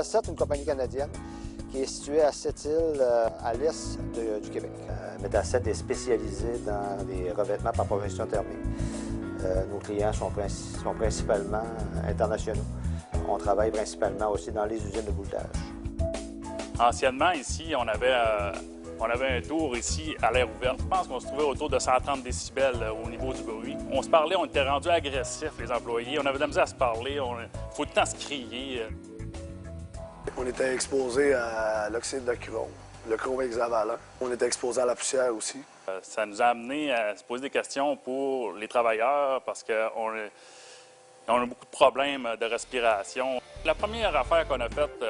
Métasset, une compagnie canadienne qui est située à Sept-Îles, à l'est du Québec. Métasset est spécialisé dans les revêtements par projection thermique. Nos clients sont principalement internationaux. On travaille principalement aussi dans les usines de bouletage. Anciennement, ici, on avait un tour ici à l'air ouvert. Je pense qu'on se trouvait autour de 130 décibels au niveau du bruit. On se parlait, on était rendus agressifs, les employés. On avait de la misère à se parler. Il faut tout le temps se crier. On était exposé à l'oxyde de chrome, le chrome hexavalent. On était exposé à la poussière aussi. Ça nous a amené à se poser des questions pour les travailleurs parce qu'on a beaucoup de problèmes de respiration. La première affaire qu'on a faite,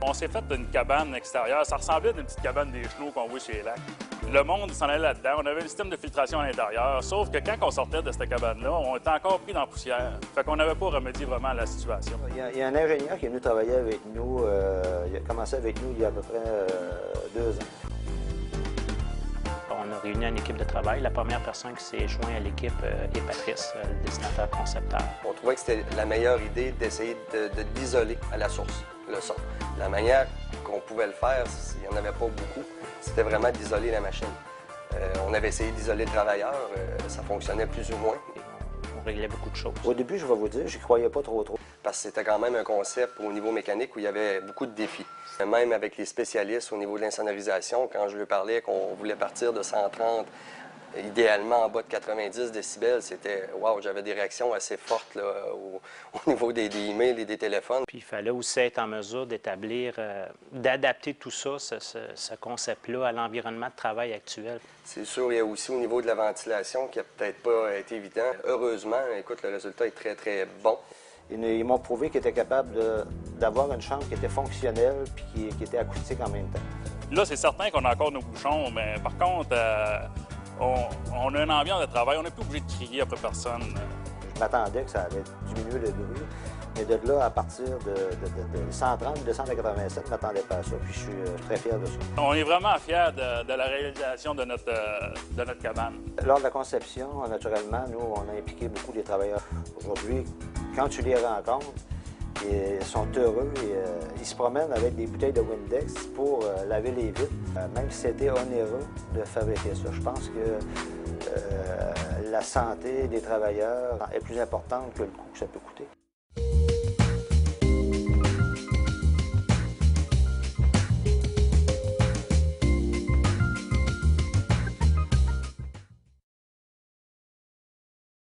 on s'est fait une cabane extérieure. Ça ressemblait à une petite cabane des chenaux qu'on voit chez les lacs. Le monde s'en allait là-dedans. On avait un système de filtration à l'intérieur, sauf que quand on sortait de cette cabane-là, on était encore pris dans la poussière. Fait qu'on n'avait pas remédié vraiment à la situation. Il y a un ingénieur qui est venu travailler avec nous. Il a commencé avec nous il y a à peu près 2 ans. On a réuni une équipe de travail. La première personne qui s'est jointe à l'équipe est Patrice, le dessinateur-concepteur. On trouvait que c'était la meilleure idée d'essayer de l'isoler à la source, le son. La manière qu'on pouvait le faire, il n'y en avait pas beaucoup, c'était vraiment d'isoler la machine. On avait essayé d'isoler le travailleur, ça fonctionnait plus ou moins. On réglait beaucoup de choses. Au début, je vais vous dire, j'y croyais pas trop. Parce que c'était quand même un concept au niveau mécanique où il y avait beaucoup de défis. Même avec les spécialistes au niveau de l'insonorisation, quand je lui parlais qu'on voulait partir de 130, idéalement en bas de 90 décibels, c'était wow, j'avais des réactions assez fortes là, au niveau des emails et des téléphones. Puis il fallait aussi être en mesure d'établir, d'adapter tout ça, ce concept-là, à l'environnement de travail actuel. C'est sûr, il y a aussi au niveau de la ventilation qui n'a peut-être pas été évident. Heureusement, écoute, le résultat est très, très bon. Ils m'ont prouvé qu'ils étaient capables d'avoir une chambre qui était fonctionnelle puis qui était acoustique en même temps. Là, c'est certain qu'on a encore nos bouchons, mais par contre, on a une ambiance de travail. On n'est plus obligé de crier après personne. Je m'attendais que ça allait diminuer le bruit, mais de là, à partir de 130, 287, je ne m'attendais pas à ça, puis je suis très fier de ça. On est vraiment fiers de la réalisation de notre cabane. Lors de la conception, naturellement, nous, on a impliqué beaucoup les travailleurs. Aujourd'hui, quand tu les rencontres, ils sont heureux et ils se promènent avec des bouteilles de Windex pour laver les vitres, même si c'était onéreux de fabriquer ça. Je pense que la santé des travailleurs est plus importante que le coût que ça peut coûter.